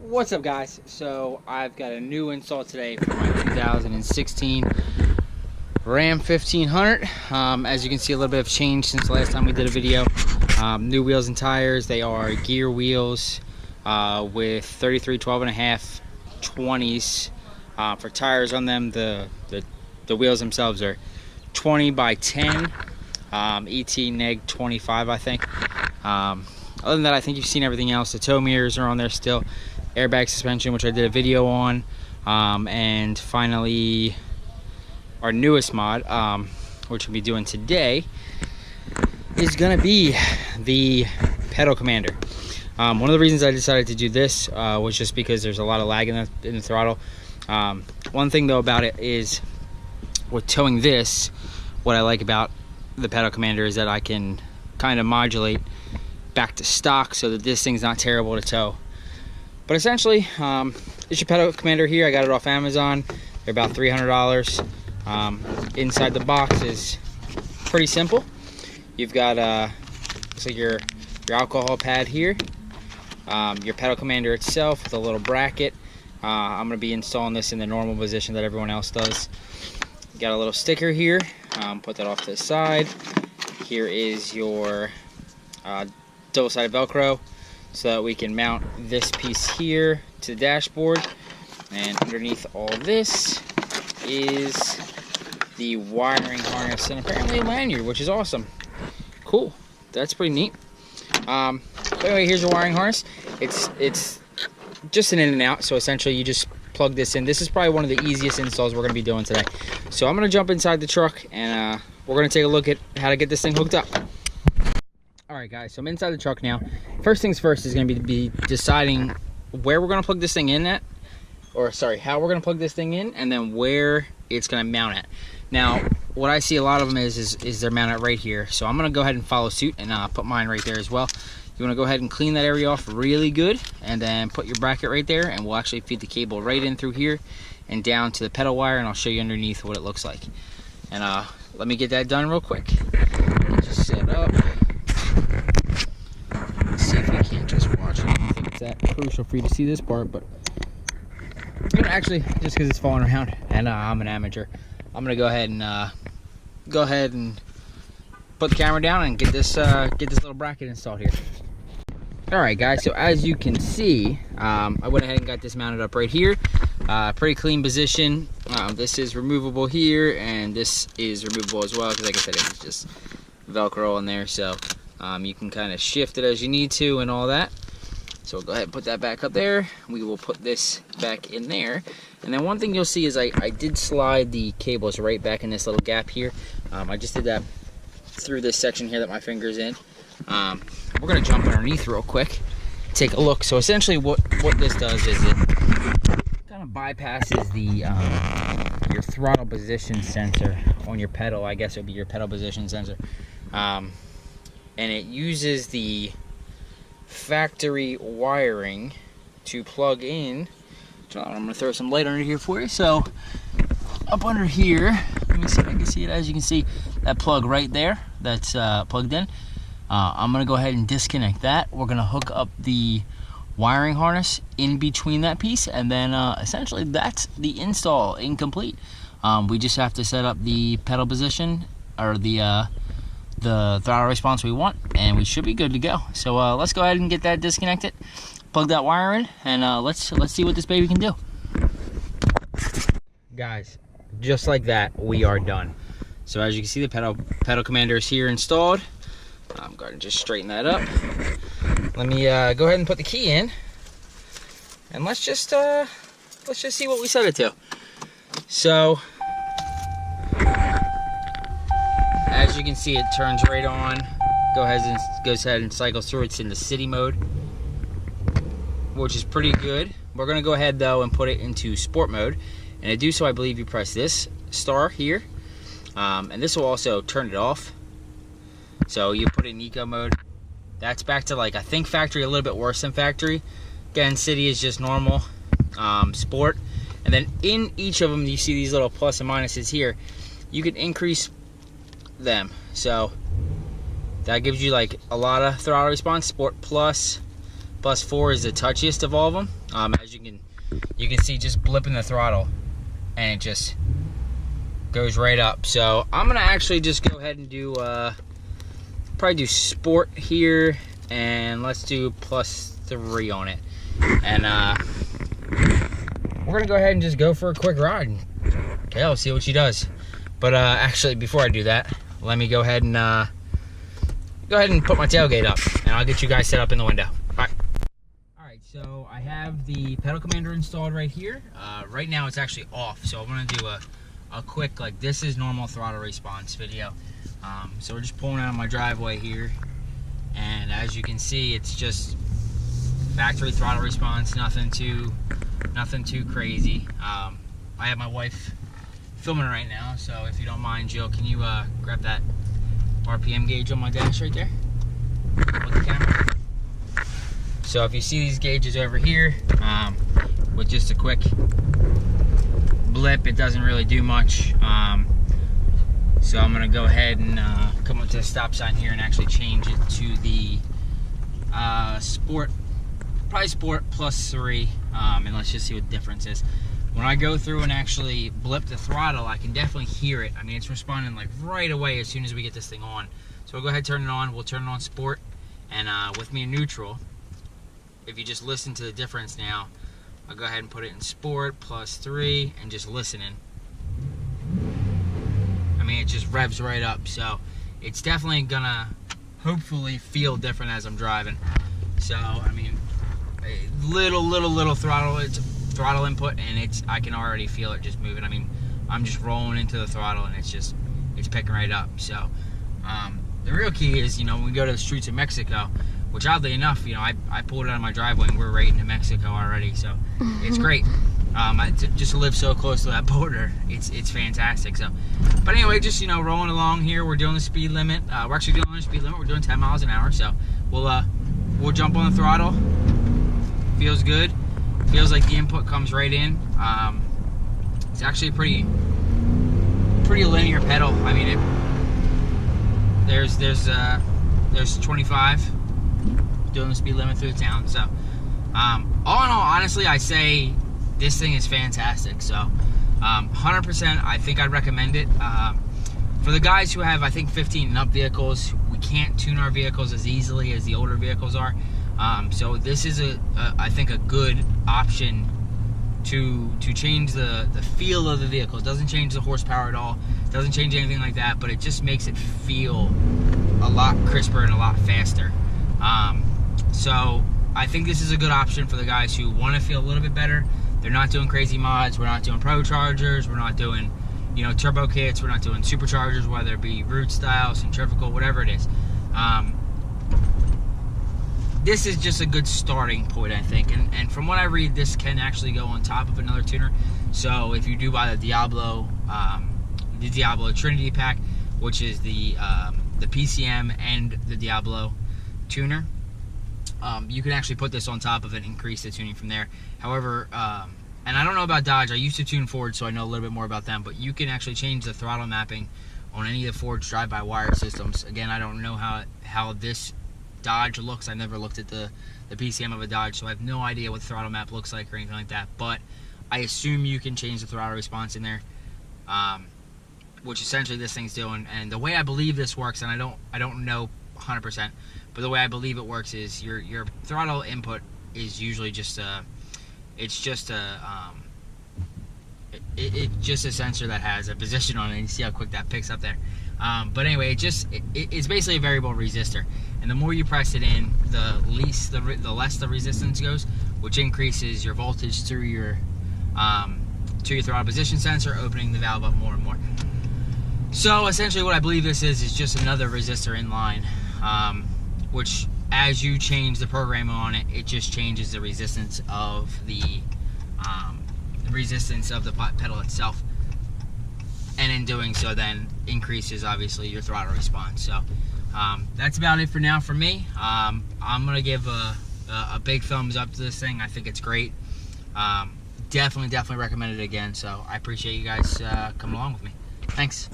What's up, guys? So I've got a new install today for my 2016 Ram 1500. As you can see, a little bit of change since the last time we did a video. New wheels and tires. They are gear wheels with 33 12.5 20s for tires on them. The wheels themselves are 20 by 10 ET neg 25, I think. Other than that, I think you've seen everything else. The tow mirrors are on there still. Airbag suspension, which I did a video on. And finally, our newest mod, which we'll be doing today, is going to be the pedal commander. One of the reasons I decided to do this was just because there's a lot of lag in the throttle. One thing, though, about it is with towing this, what I like about the pedal commander is that I can kind of modulate back to stock so that this thing's not terrible to tow. But essentially, it's your pedal commander here. I got it off Amazon. They're about $300. Inside the box is pretty simple. You've got looks like your alcohol pad here, your pedal commander itself with a little bracket. I'm going to be installing this in the normal position that everyone else does. You got a little sticker here. Put that off to the side. Here is your double-sided Velcro, so that we can mount this piece here to the dashboard. And underneath all this is the wiring harness and apparently a lanyard, which is awesome. Cool, that's pretty neat. But anyway, here's your wiring harness. It's just an in and out, so essentially you just plug this in. This is probably one of the easiest installs we're going to be doing today. So I'm going to jump inside the truck and we're going to take a look at how to get this thing hooked up. Alright guys, so I'm inside the truck now. First things first is going to be deciding where we're going to plug this thing in at, or sorry, how we're going to plug this thing in, and then where it's going to mount at. Now, what I see a lot of them is they're mounted right here. So I'm going to go ahead and follow suit and put mine right there as well. You want to go ahead and clean that area off really good, and then put your bracket right there, and we'll actually feed the cable right in through here and down to the pedal wire, and I'll show you underneath what it looks like. And let me get that done real quick. Just set up. See if we can't just watch it. I don't think it's that crucial for you to see this part, but you know, actually, just because it's falling around and I'm an amateur, I'm gonna go ahead and put the camera down and get this little bracket installed here. All right, guys. So as you can see, I went ahead and got this mounted up right here. Pretty clean position. This is removable here, and this is removable as well because, like I said, it was just Velcro on there, so you can kind of shift it as you need to and all that. So we'll go ahead and put that back up there. We will put this back in there. And then one thing you'll see is I did slide the cables right back in this little gap here. I just did that through this section here that my finger's in. We're going to jump underneath real quick, take a look. So essentially what this does is it kind of bypasses the your throttle position sensor on your pedal. I guess it would be your pedal position sensor. And it uses the factory wiring to plug in. So I'm going to throw some light under here for you. So up under here, let me see if I can see it. As you can see, that plug right there, that's plugged in. I'm going to go ahead and disconnect that. We're going to hook up the wiring harness in between that piece, and then essentially that's the install incomplete. We just have to set up the pedal position, or the throttle response we want, and we should be good to go. So let's go ahead and get that disconnected, plug that wire in, and let's see what this baby can do. Guys, just like that, we are done. So as you can see, the pedal commander is here installed. I'm going to just straighten that up. Let me go ahead and put the key in, and let's just see what we set it to. So as you can see, it turns right on, goes ahead and cycles through. It's in the city mode, which is pretty good. We're going to go ahead, though, and put it into sport mode. And to do so, I believe you press this star here. And this will also turn it off. So you put it in eco mode. That's back to, like, I think factory, a little bit worse than factory. Again, city is just normal. Sport. And then in each of them, you see these little plus and minuses here. You can increase them, so that gives you like a lot of throttle response. Sport plus, +4 is the touchiest of all of them. As you can see, just blipping the throttle, and it just goes right up. So I'm gonna actually just go ahead and do probably do sport here, and let's do +3 on it, and we're gonna go ahead and just go for a quick ride. Okay, I'll see what she does. But actually, before I do that, let me go ahead and put my tailgate up, and I'll get you guys set up in the window. All right, so I have the pedal commander installed right here. Right now it's actually off, so I'm gonna do a quick, like, this is normal throttle response video. So we're just pulling out of my driveway here, and as you can see, it's just factory throttle response, nothing too crazy. I have my wife filming right now, so if you don't mind, Jill, can you grab that RPM gauge on my dash right there with the camera? So if you see these gauges over here, with just a quick blip, it doesn't really do much. So I'm gonna go ahead and come up to the stop sign here and actually change it to the sport, probably sport +3, and let's just see what the difference is. When I go through and actually blip the throttle, I can definitely hear it. I mean, it's responding like right away as soon as we get this thing on. So we'll go ahead and turn it on. We'll turn it on sport, and with me in neutral, if you just listen to the difference now, I'll go ahead and put it in sport +3 and just listening. I mean, it just revs right up. So it's definitely gonna hopefully feel different as I'm driving. So I mean, a little throttle input, and I can already feel it just moving. I mean, I'm just rolling into the throttle, and it's picking right up. So the real key is, when we go to the streets of Mexico, which oddly enough, I pulled it out of my driveway and we're right into Mexico already, so it's great. Just to live so close to that border, it's fantastic. So, but anyway, just rolling along here. We're doing the speed limit. We're actually doing the speed limit. We're doing 10 miles an hour. So we'll jump on the throttle. Feels good. Feels like the input comes right in. It's actually a pretty linear pedal. I mean, there's 25 doing the speed limit through the town. So all in all, honestly, I say this thing is fantastic. So 100%, I think I'd recommend it. For the guys who have, I think, 15 and up vehicles, we can't tune our vehicles as easily as the older vehicles are. So this is I think a good option to change the feel of the vehicle. It doesn't change the horsepower at all. It doesn't change anything like that, but it just makes it feel a lot crisper and a lot faster. So I think this is a good option for the guys who want to feel a little bit better. They're not doing crazy mods. We're not doing pro chargers. We're not doing, turbo kits. We're not doing superchargers, whether it be root style, centrifugal, whatever it is. This is just a good starting point, I think. And from what I read, this can actually go on top of another tuner. So if you do buy the Diablo Trinity pack, which is the PCM and the Diablo tuner, you can actually put this on top of it and increase the tuning from there. However, and I don't know about Dodge. I used to tune Ford, so I know a little bit more about them. But you can actually change the throttle mapping on any of the Ford's drive-by-wire systems. Again, I don't know how this Dodge looks. I've never looked at the PCM of a Dodge, so I have no idea what the throttle map looks like or anything like that. But I assume you can change the throttle response in there, which essentially this thing's doing. And the way I believe this works, and I don't know 100%, but the way I believe it works is your throttle input is usually just it's just a sensor that has a position on it. You see how quick that picks up there. But anyway, it's basically a variable resistor, and the more you press it in, the less the resistance goes, which increases your voltage through your throttle position sensor, opening the valve up more and more. So essentially, what I believe this is just another resistor in line, which as you change the program on it, it just changes the resistance of the pedal itself. And in doing so, then increases obviously your throttle response. So that's about it for now for me. I'm gonna give a big thumbs up to this thing. I think it's great. Definitely recommend it again. So I appreciate you guys coming along with me. Thanks.